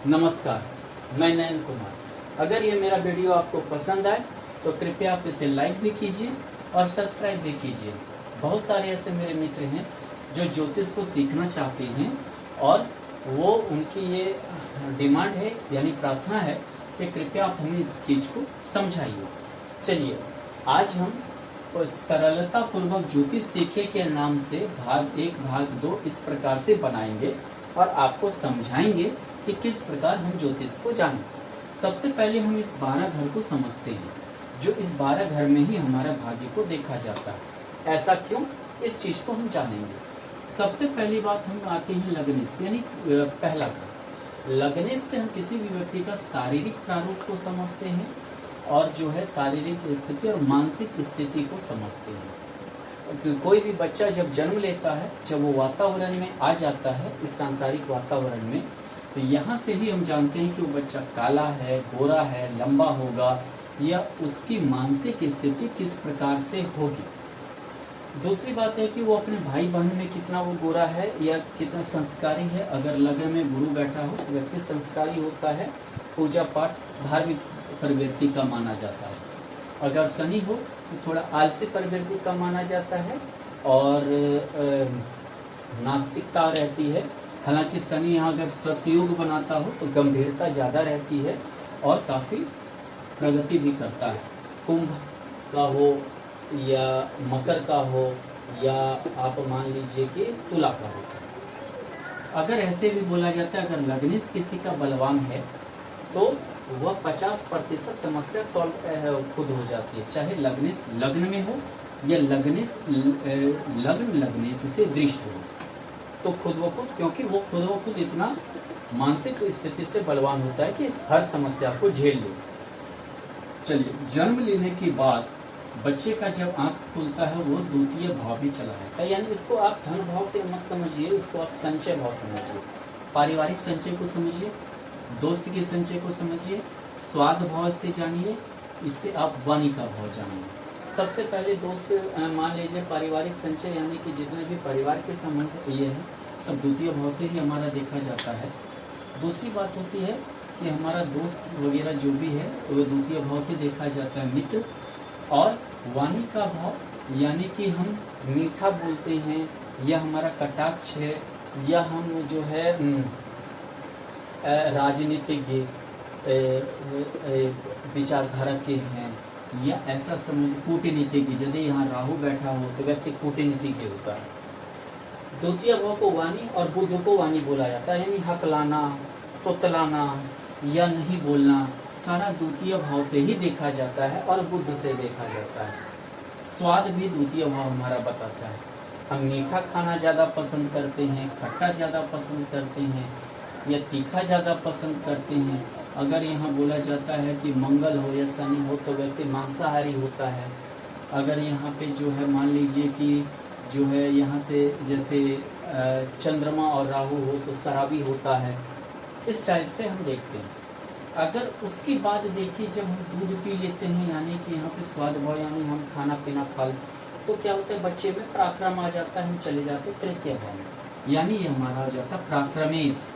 नमस्कार, मैं नयन कुमार। अगर ये मेरा वीडियो आपको पसंद आए तो कृपया आप इसे लाइक भी कीजिए और सब्सक्राइब भी कीजिए। बहुत सारे ऐसे मेरे मित्र हैं जो ज्योतिष को सीखना चाहते हैं और वो उनकी ये डिमांड है यानी प्रार्थना है कि कृपया आप हमें इस चीज़ को समझाइए। चलिए आज हम सरलता पूर्वक ज्योतिष सीखे के नाम से भाग 1 भाग 2 इस प्रकार से बनाएंगे और आपको समझाएंगे कि किस प्रकार हम ज्योतिष को जानें। सबसे पहले हम इस 12 घर को समझते हैं जो इस 12 घर में ही हमारा भाग्य को देखा जाता है। ऐसा क्यों, इस चीज़ को हम जानेंगे। सबसे पहली बात हम आते हैं लग्नेश यानी पहला घर। लग्नेश से हम किसी भी व्यक्ति का शारीरिक प्रारूप को समझते हैं और जो है शारीरिक स्थिति और मानसिक स्थिति को समझते हैं। कोई भी बच्चा जब जन्म लेता है, जब वो वातावरण में आ जाता है इस सांसारिक वातावरण में, तो यहाँ से ही हम जानते हैं कि वो बच्चा काला है, गोरा है, लंबा होगा या उसकी मानसिक स्थिति किस प्रकार से होगी। दूसरी बात है कि वो अपने भाई बहन में कितना वो गोरा है या कितना संस्कारी है। अगर लग्न में गुरु बैठा हो तो व्यक्ति संस्कारी होता है, पूजा पाठ धार्मिक प्रवृत्ति का माना जाता है। अगर शनि हो तो थोड़ा आलसी प्रवृत्ति का माना जाता है और नास्तिकता रहती है। हालांकि शनि यहाँ अगर ससयोग बनाता हो तो गंभीरता ज़्यादा रहती है और काफ़ी प्रगति भी करता है। कुंभ का हो या मकर का हो या आप मान लीजिए कि तुला का हो। अगर ऐसे भी बोला जाता है अगर लग्नेश किसी का बलवान है तो वह 50% समस्या सॉल्व खुद हो जाती है, चाहे लग्नेश लग्न में हो या लग्नेश लग्नेश से दृष्ट हो तो खुद व खुद, क्योंकि वो खुद व खुद इतना मानसिक स्थिति से बलवान होता है कि हर समस्या को झेल ले। चलिए, जन्म लेने के बाद बच्चे का जब आंख खुलता है वो द्वितीय भाव भी चला जाता है। यानी इसको आप धन भाव से मत समझिए, इसको आप संचय भाव समझिए। पारिवारिक संचय को समझिए, दोस्त के संचय को समझिए, स्वाद भाव से जानिए, इससे आप वाणी का भाव जानिए। सबसे पहले दोस्त मान लीजिए पारिवारिक संचय यानी कि जितने भी परिवार के संबंध ये हैं सब द्वितीय भाव से ही हमारा देखा जाता है। दूसरी बात होती है कि हमारा दोस्त वगैरह जो भी है वो द्वितीय भाव से देखा जाता है, मित्र। और वाणी का भाव यानी कि हम मीठा बोलते हैं या हमारा कटाक्ष है या हम जो है राजनीतिज्ञ विचारधारा के हैं या ऐसा समझ कूटनीतिज्ञ, यदि यहाँ राहु बैठा हो तो व्यक्ति कूटनीतिज्ञ होता है। द्वितीय भाव को वाणी और बुद्ध को वाणी बोला जाता है, यानी हकलाना, तोतलाना या नहीं बोलना सारा द्वितीय भाव से ही देखा जाता है और बुद्ध से देखा जाता है। स्वाद भी द्वितीय भाव हमारा बताता है। हम मीठा खाना ज़्यादा पसंद करते हैं, खट्टा ज़्यादा पसंद करते हैं या तीखा ज़्यादा पसंद करते हैं। अगर यहाँ बोला जाता है कि मंगल हो या शनि हो तो व्यक्ति मांसाहारी होता है। अगर यहाँ पे जो है मान लीजिए कि जो है यहाँ से जैसे चंद्रमा और राहु हो तो शराबी होता है। इस टाइप से हम देखते हैं। अगर उसके बाद देखिए जब हम दूध पी लेते हैं यानी कि यहाँ पे स्वाद भाव यानी हम खाना पीना खा लें तो क्या होता है बच्चे में पराक्रम आ जाता है, हम चले जाते हैं तृतीय भाव में, यानी ये हमारा हो जाता है प्राक्रमेश।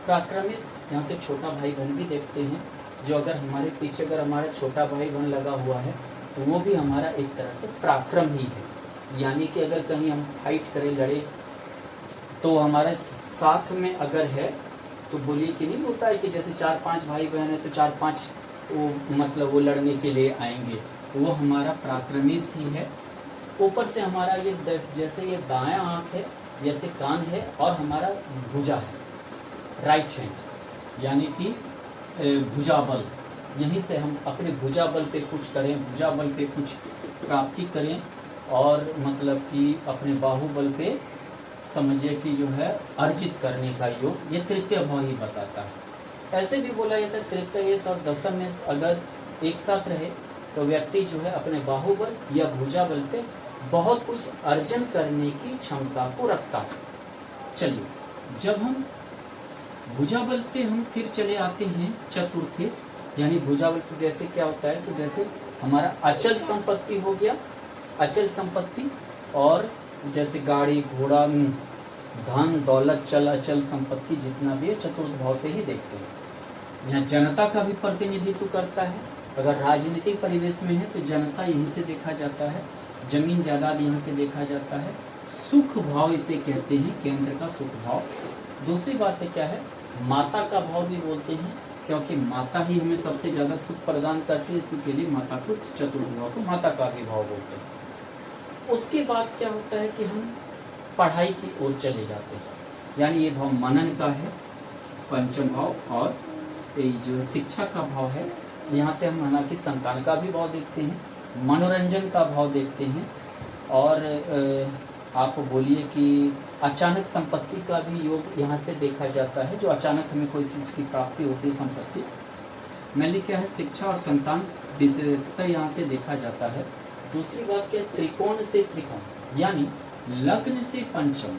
प्राक्रमेश यहाँ से छोटा भाई बहन भी देखते हैं, जो अगर हमारे पीछे अगर हमारा छोटा भाई बहन लगा हुआ है तो वो भी हमारा एक तरह से पराक्रम ही है। यानी कि अगर कहीं हम फाइट करें, लड़े तो हमारे साथ में अगर है तो बोलिए कि नहीं होता है कि जैसे 4-5 भाई बहन है तो 4-5 वो मतलब वो लड़ने के लिए आएंगे, तो वो हमारा पराक्रमेश ही है। ऊपर से हमारा ये जैसे ये दायां आँख है, जैसे कान है और हमारा भुजा है, राइट हैंड यानी कि भुजाबल। यहीं से हम अपने भुजाबल पे कुछ करें, भुजाबल पे कुछ प्राप्ति करें और मतलब कि अपने बाहुबल पे समझिए कि जो है अर्जित करने का योग ये तृतीय भाव ही बताता है। ऐसे भी बोला जाता है तृतीयेश और दशमेश अगर एक साथ रहे तो व्यक्ति जो है अपने बाहुबल या भुजाबल पे बहुत कुछ अर्जन करने की क्षमता को रखता है। चलिए, जब हम भुजाबल से हम फिर चले आते हैं चतुर्थेश यानी भुजाबल जैसे क्या होता है कि जैसे हमारा अचल संपत्ति हो गया, अचल संपत्ति और जैसे गाड़ी घोड़ा धन दौलत चल अचल संपत्ति जितना भी है चतुर्थ भाव से ही देखते हैं। यहाँ जनता का भी प्रतिनिधित्व करता है, अगर राजनीतिक परिवेश में है तो जनता यहीं से देखा जाता है, जमीन जायदाद यहाँ से देखा जाता है। सुख भाव इसे कहते हैं, केंद्र का सुख भाव। दूसरी बात है क्या है, माता का भाव भी बोलते हैं, क्योंकि माता ही हमें सबसे ज़्यादा सुख प्रदान करती है, इसी के लिए माता को चतुर्थ भाव को माता का भी भाव बोलते हैं। उसके बाद क्या होता है कि हम पढ़ाई की ओर चले जाते हैं, यानी ये भाव मनन का है, पंचम भाव, और ये जो शिक्षा का भाव है, यहाँ से हम हालांकि संतान का भी भाव देखते हैं, मनोरंजन का भाव देखते हैं, और आप बोलिए कि अचानक संपत्ति का भी योग यहाँ से देखा जाता है, जो अचानक हमें कोई चीज़ की प्राप्ति होती है संपत्ति। मैंने क्या है, शिक्षा और संतान विशेषता यहाँ से देखा जाता है। दूसरी बात क्या है, त्रिकोण से त्रिकोण, यानी लग्न से पंचम,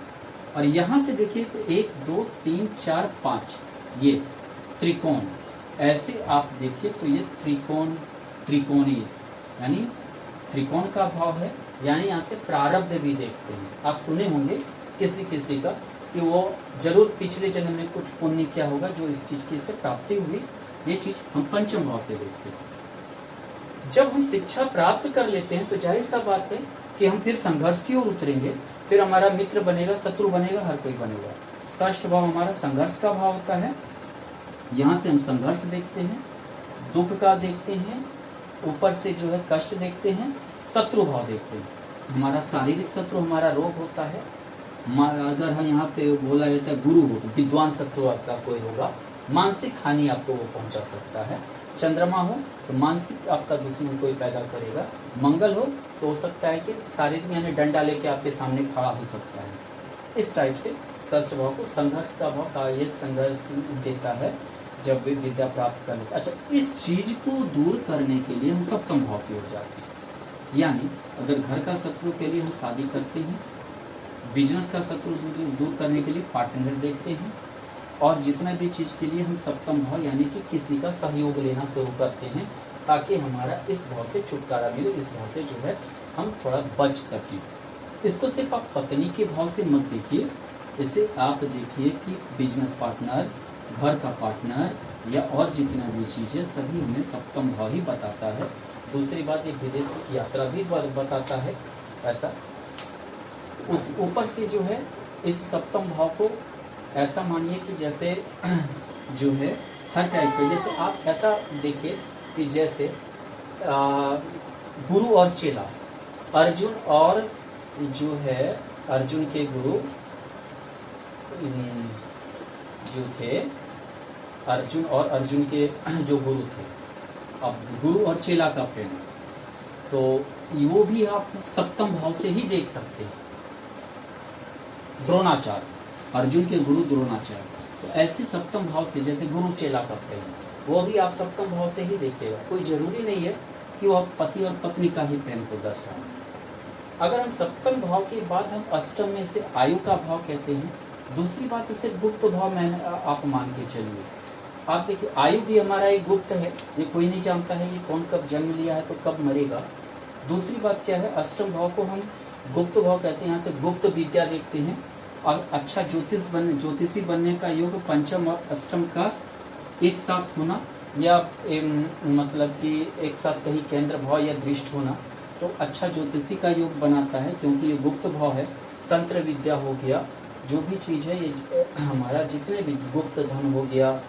और यहाँ से देखिए तो 1 2 3 4 5 ये त्रिकोण, ऐसे आप देखिए तो ये त्रिकोणीस यानी त्रिकोण का भाव है, यानी यहाँ से प्रारब्ध भी देखते हैं। आप सुने होंगे किसी किसी का कि वो जरूर पिछले जन्म में कुछ पुण्य क्या होगा जो इस चीज़ की से प्राप्ति हुई, ये चीज़ हम पंचम भाव से देखते हैं। जब हम शिक्षा प्राप्त कर लेते हैं तो जाहिर सा बात है कि हम फिर संघर्ष की ओर उतरेंगे, फिर हमारा मित्र बनेगा, शत्रु बनेगा, हर कोई बनेगा। षष्ठ भाव हमारा संघर्ष का भाव होता है, यहाँ से हम संघर्ष देखते हैं, दुख का देखते हैं, ऊपर से जो है कष्ट देखते हैं, शत्रु भाव देखते हैं। हमारा शारीरिक शत्रु हमारा रोग होता है, अगर हम यहाँ पे बोला जाता है गुरु हो तो विद्वान शत्रु आपका कोई होगा, मानसिक हानि आपको वो पहुँचा सकता है। चंद्रमा हो तो मानसिक आपका दुश्मन कोई पैदा करेगा, मंगल हो तो हो सकता है कि शारीरिक यानी डंडा लेके आपके सामने खड़ा हो सकता है। इस टाइप से षष्ठ भाव को संघर्ष का भाव का ये संघर्ष देता है जब वे विद्या प्राप्त करने। अच्छा, इस चीज को दूर करने के लिए हम सप्तम भाव की ओर जाते हैं, यानी अगर घर का शत्रु के लिए हम शादी करते हैं, बिजनेस का शत्रु दूर करने के लिए पार्टनर देखते हैं, और जितना भी चीज़ के लिए हम सप्तम भाव यानी कि किसी का सहयोग लेना शुरू करते हैं ताकि हमारा इस भाव से छुटकारा मिले, इस भाव से जो है हम थोड़ा बच सकें। इसको सिर्फ आप पत्नी के भाव से मत देखिए, इसे आप देखिए कि बिजनेस पार्टनर, घर का पार्टनर या और जितना भी चीज़ें सभी हमें सप्तम भाव ही बताता है। दूसरी बात, ये विदेश यात्रा भी बताता है। ऐसा उस ऊपर से जो है इस सप्तम भाव को ऐसा मानिए कि जैसे जो है हर टाइप पे, जैसे आप ऐसा देखिए कि जैसे गुरु और चेला, अर्जुन और जो है अर्जुन के गुरु जो थे, अर्जुन और अर्जुन के जो गुरु थे, अब गुरु और चेला का प्रेम, तो वो भी आप सप्तम भाव से ही देख सकते हैं। द्रोणाचार्य, अर्जुन के गुरु द्रोणाचार्य, तो ऐसे सप्तम भाव से जैसे गुरु चेला का प्रेम, वो भी आप सप्तम भाव से ही देखेगा। कोई जरूरी नहीं है कि वो पति और पत्नी का ही प्रेम को दर्शाए। अगर हम सप्तम भाव के बाद हम अष्टम में इसे आयु का भाव कहते हैं। दूसरी बात, इसे गुप्त भाव मैंने आप मान के चलिए। आप देखिए आयु भी हमारा एक गुप्त है, ये कोई नहीं जानता है ये कौन कब जन्म लिया है तो कब मरेगा। दूसरी बात क्या है, अष्टम भाव को हम गुप्त भाव कहते हैं, यहाँ से गुप्त विद्या देखते हैं। और अच्छा ज्योतिषी बनने का योग पंचम और अष्टम का एक साथ होना, या मतलब कि एक साथ कहीं केंद्र भाव या दृष्ट होना, तो अच्छा ज्योतिषी का योग बनाता है, क्योंकि ये गुप्त भाव है। तंत्र विद्या हो गया, जो भी चीज़ है ये हमारा जितने भी गुप्त धन हो गया,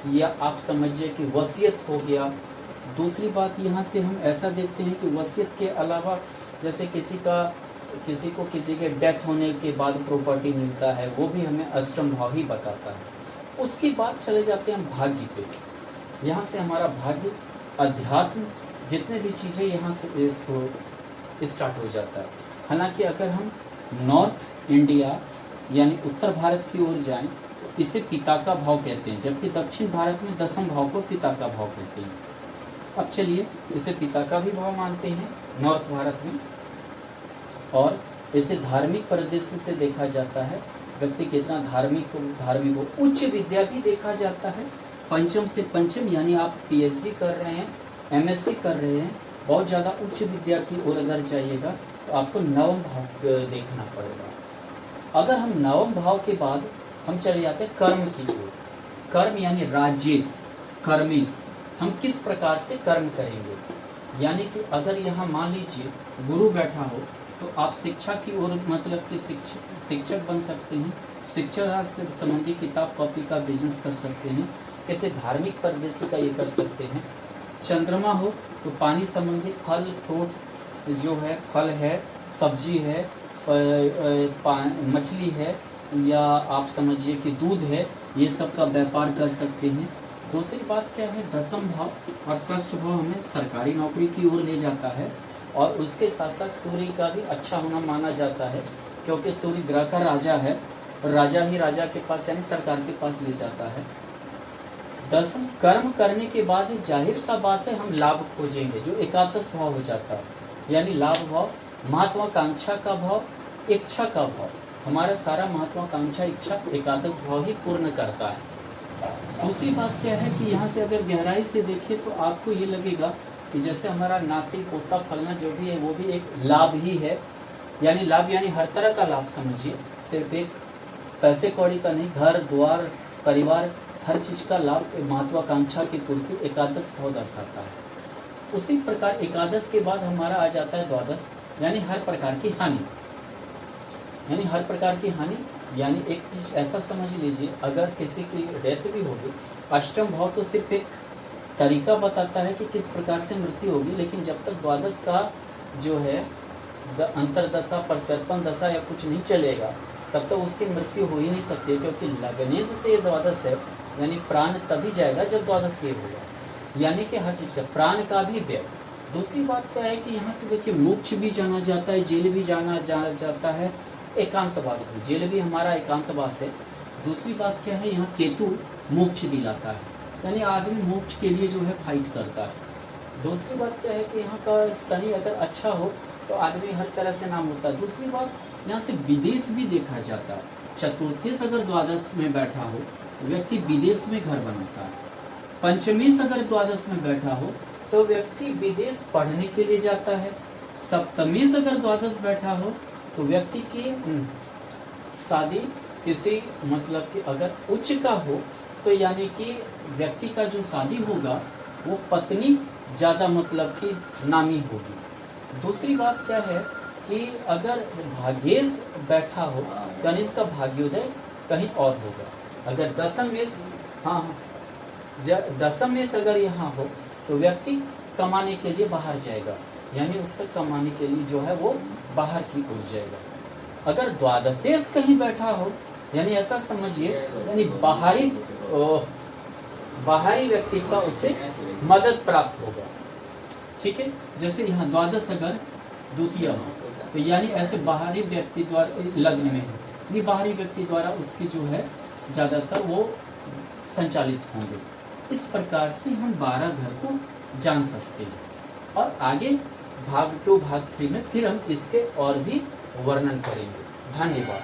या आप समझिए कि वसीयत हो गया। दूसरी बात यहाँ से हम ऐसा देखते हैं कि वसीयत के अलावा जैसे किसी को किसी के डेथ होने के बाद प्रॉपर्टी मिलता है, वो भी हमें अष्टम भाव ही बताता है। उसके बाद चले जाते हैं भाग्य पे। यहाँ से हमारा भाग्य, अध्यात्म, जितने भी चीज़ें यहाँ से स्टार्ट हो जाता है। हालांकि अगर हम नॉर्थ इंडिया यानी उत्तर भारत की ओर जाएं तो इसे पिता का भाव कहते हैं, जबकि दक्षिण भारत में दसम भाव को पिता का भाव कहते हैं। अब चलिए इसे पिता का भी भाव मानते हैं नॉर्थ भारत में, और इसे धार्मिक परिदृश्य से देखा जाता है, व्यक्ति कितना धार्मिक हो। उच्च विद्या भी देखा जाता है, पंचम से पंचम, यानी आप पीएचडी कर रहे हैं, एमएससी कर रहे हैं, बहुत ज़्यादा उच्च विद्या की ओर अगर जाइएगा तो आपको नवम भाव देखना पड़ेगा। अगर हम नवम भाव के बाद हम चले जाते हैं कर्म की ओर। कर्म यानी राजेश, कर्मिस, हम किस प्रकार से कर्म करेंगे। यानी कि अगर यहाँ मान लीजिए गुरु बैठा हो तो आप शिक्षा की ओर मतलब कि शिक्षक बन सकते हैं, शिक्षा से संबंधी किताब कॉपी का बिजनेस कर सकते हैं, कैसे धार्मिक परिदृश्य का ये कर सकते हैं। चंद्रमा हो तो पानी संबंधी फल फ्रूट जो है, फल है, सब्जी है, मछली है, या आप समझिए कि दूध है, ये सब का व्यापार कर सकते हैं। दूसरी बात क्या है, दसम भाव और षष्ठ भाव हमें सरकारी नौकरी की ओर ले जाता है, और उसके साथ साथ सूर्य का भी अच्छा होना माना जाता है, क्योंकि सूर्य ग्रह का राजा है और राजा ही राजा के पास यानी सरकार के पास ले जाता है। दसम कर्म करने के बाद जाहिर सा बात है हम लाभ खोजेंगे, जो एकादश भाव हो जाता है, यानी लाभ भाव, महत्वाकांक्षा का भाव, इच्छा का भाव। हमारा सारा महत्वाकांक्षा इच्छा एकादश भाव ही पूर्ण करता है। दूसरी बात क्या है कि यहाँ से अगर गहराई से देखें तो आपको ये लगेगा कि जैसे हमारा नाती पोता फलना जो भी है वो भी एक लाभ ही है, यानी लाभ यानी हर तरह का लाभ समझिए, सिर्फ एक पैसे कौड़ी का नहीं, घर द्वार परिवार हर चीज़ का लाभ महत्वाकांक्षा की पूर्ति एकादश भाव दर्शाता है। उसी प्रकार एकादश के बाद हमारा आ जाता है द्वादश, यानी हर प्रकार की हानि, यानी हर प्रकार की हानि, यानी एक चीज़ ऐसा समझ लीजिए, अगर किसी की डेथ भी होगी, अष्टम भाव तो सिर्फ एक तरीका बताता है कि किस प्रकार से मृत्यु होगी, लेकिन जब तक द्वादश का जो है अंतरदशा प्रत्यर्पण दशा या कुछ नहीं चलेगा तब तक उसकी मृत्यु हो ही नहीं सकती, क्योंकि लग्नेश से ये द्वादश है, यानी प्राण तभी जाएगा जब द्वादश ये होगा, यानी कि हर चीज़ का प्राण का भी व्यय। दूसरी बात क्या है कि यहाँ से देखिए मोक्ष भी जाना जाता है, जेल भी जाना जाता है, एकांतवास भी, जेल भी हमारा एकांतवास है। दूसरी बात क्या है, यहाँ केतु मोक्ष दिलाता है, यानी आदमी मोक्ष के लिए जो है फाइट करता है। दूसरी बात क्या है कि यहाँ का शनि अगर अच्छा हो तो आदमी हर तरह से नाम होता है। दूसरी बात यहाँ से विदेश भी देखा जाता है, चतुर्थेश अगर द्वादश में बैठा हो तो व्यक्ति विदेश में घर बनाता है। पंचमेश अगर द्वादश में बैठा हो तो व्यक्ति विदेश पढ़ने के लिए जाता है। सप्तमेश अगर द्वादश बैठा हो तो व्यक्ति की शादी किसी मतलब कि अगर उच्च का हो तो यानी कि व्यक्ति का जो शादी होगा वो पत्नी ज़्यादा मतलब कि नामी होगी। दूसरी बात क्या है कि अगर भाग्येश बैठा हो यानी इसका भाग्योदय कहीं और होगा। अगर दशमेश, हाँ दशमेश अगर यहाँ हो तो व्यक्ति कमाने के लिए बाहर जाएगा, यानी उसका कमाने के लिए जो है वो बाहर की ओर जाएगा। अगर द्वादशेश कहीं बैठा हो यानी ऐसा समझिए, यानी बाहरी व्यक्ति का उसे मदद प्राप्त होगा। ठीक है, जैसे यहाँ द्वादश अगर द्वितीय हो तो यानी ऐसे बाहरी व्यक्ति द्वारा लग्न में है, यानी बाहरी व्यक्ति द्वारा उसकी जो है ज़्यादातर वो संचालित होंगे। इस प्रकार से हम 12 घर को जान सकते हैं, और आगे भाग 2 भाग 3 में फिर हम इसके और भी वर्णन करेंगे। धन्यवाद।